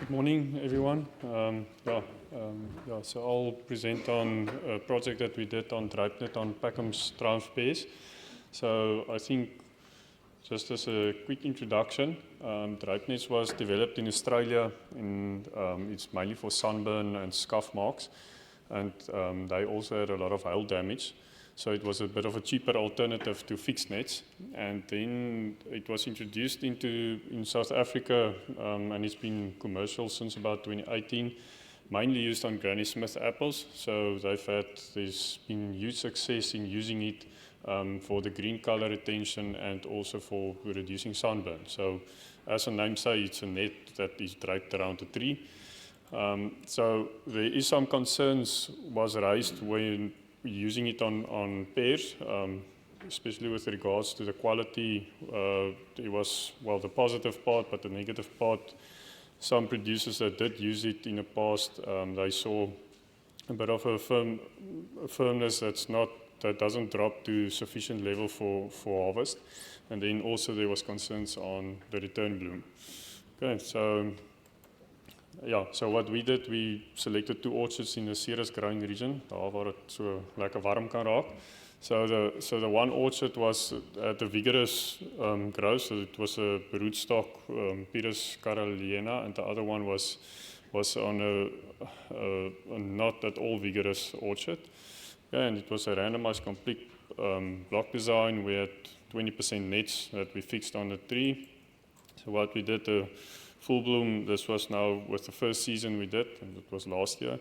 Good morning, everyone. So I'll present on a project that we did on drape on Peckham's triumph pears. So I think, just as a quick introduction, drape nets was developed in Australia, and it's mainly for sunburn and scuff marks, and they also had a lot of hail damage. So it was a bit of a cheaper alternative to fixed nets, and then it was introduced in South Africa, and it's been commercial since about 2018, mainly used on Granny Smith apples. So there's been huge success in using it for the green color retention and also for reducing sunburn. So as the name says, it's a net that is draped around a tree. So there is some concerns was raised when using it on pears, especially with regards to the quality. It was, well, the positive part, but the negative part, some producers that did use it in the past, they saw a bit of a firmness that doesn't drop to sufficient level for harvest. And then also there was concerns on the return bloom. Okay, so what we did, we selected 2 orchards in the Ceres growing region, daar waar het so lekker warm kan raak. So the one orchard was at a vigorous growth, so it was a rootstock, Pyrrhus caroliana, and the other one was on a not at all vigorous orchard. Okay, and it was a randomized complete block design. We had 20% nets that we fixed on the tree. So what we did, full bloom, this was now with the first season we did, and it was last year.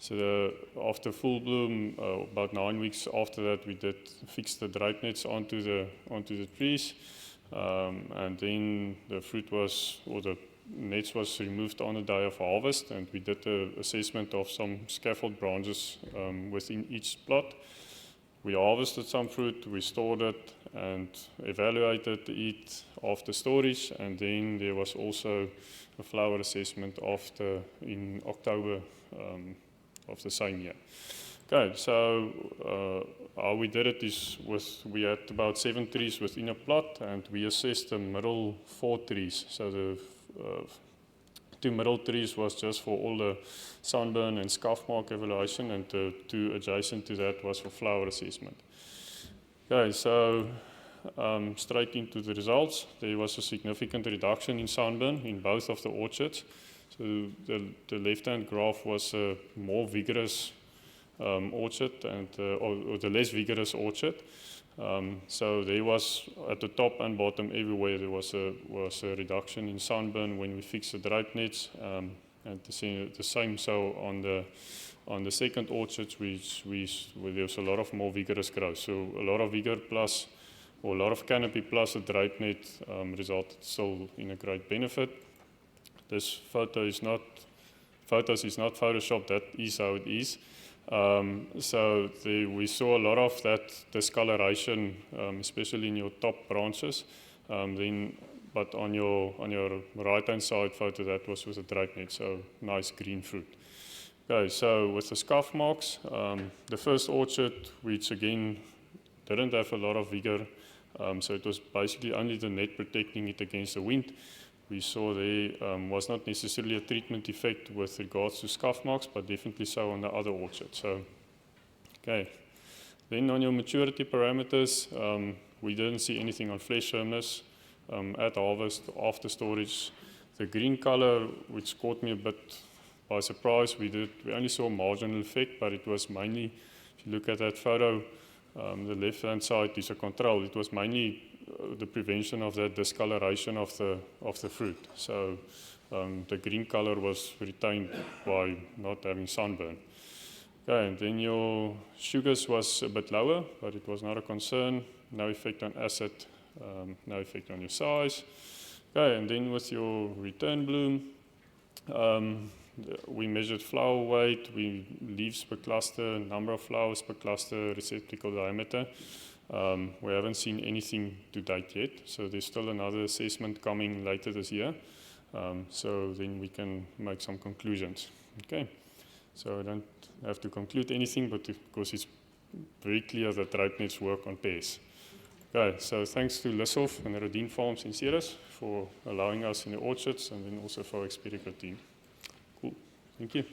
So after full bloom, about 9 weeks after that, we did fix the drape nets onto the trees, and then the fruit was, or the nets was removed on the day of harvest, and we did an assessment of some scaffold branches within each plot. We harvested some fruit, we stored it, and evaluated it after storage, and then there was also a flower assessment in October of the same year. Okay, so how we did it is we had about 7 trees within a plot, and we assessed the middle 4 trees. So the 2 middle trees was just for all the sunburn and scuff mark evaluation, and the 2 adjacent to that was for flower assessment. Okay, so straight into the results. There was a significant reduction in sunburn in both of the orchards. So the left-hand graph was a more vigorous orchard, or the less vigorous orchard. So there was, at the top and bottom everywhere, there was a reduction in sunburn when we fixed the drape nets, and the same so on the second orchard, where there was a lot of more vigorous growth. So a lot of vigor plus, or a lot of canopy plus the drape net resulted still in a great benefit. This photo is not Photoshop, that is how it is. So we saw a lot of that discoloration, especially in your top branches. But on your right-hand side photo, that was with the drape net, so nice green fruit. Okay, so with the scuff marks, the first orchard, which again didn't have a lot of vigor, so it was basically only the net protecting it against the wind. We saw there was not necessarily a treatment effect with regards to scuff marks, but definitely so on the other orchard. So, okay. Then on your maturity parameters, we didn't see anything on flesh firmness at harvest, after storage. The green color, which caught me a bit by surprise, we only saw a marginal effect, but it was mainly, if you look at that photo, the left-hand side is a control. It was mainly the prevention of that discoloration of the fruit. So the green color was retained by not having sunburn. Okay, and then your sugars was a bit lower, but it was not a concern. No effect on acid, no effect on your size. Okay, and then with your return bloom, we measured flower weight, leaves per cluster, number of flowers per cluster, receptacle diameter. We haven't seen anything to date yet, so there's still another assessment coming later this year. So then we can make some conclusions. Okay, so I don't have to conclude anything, but because it's very clear that drape nets work on pears. Okay, so thanks to Lissoff and Rodin Farms in Ceres for allowing us in the orchards, and then also for our Experica team. Thank you.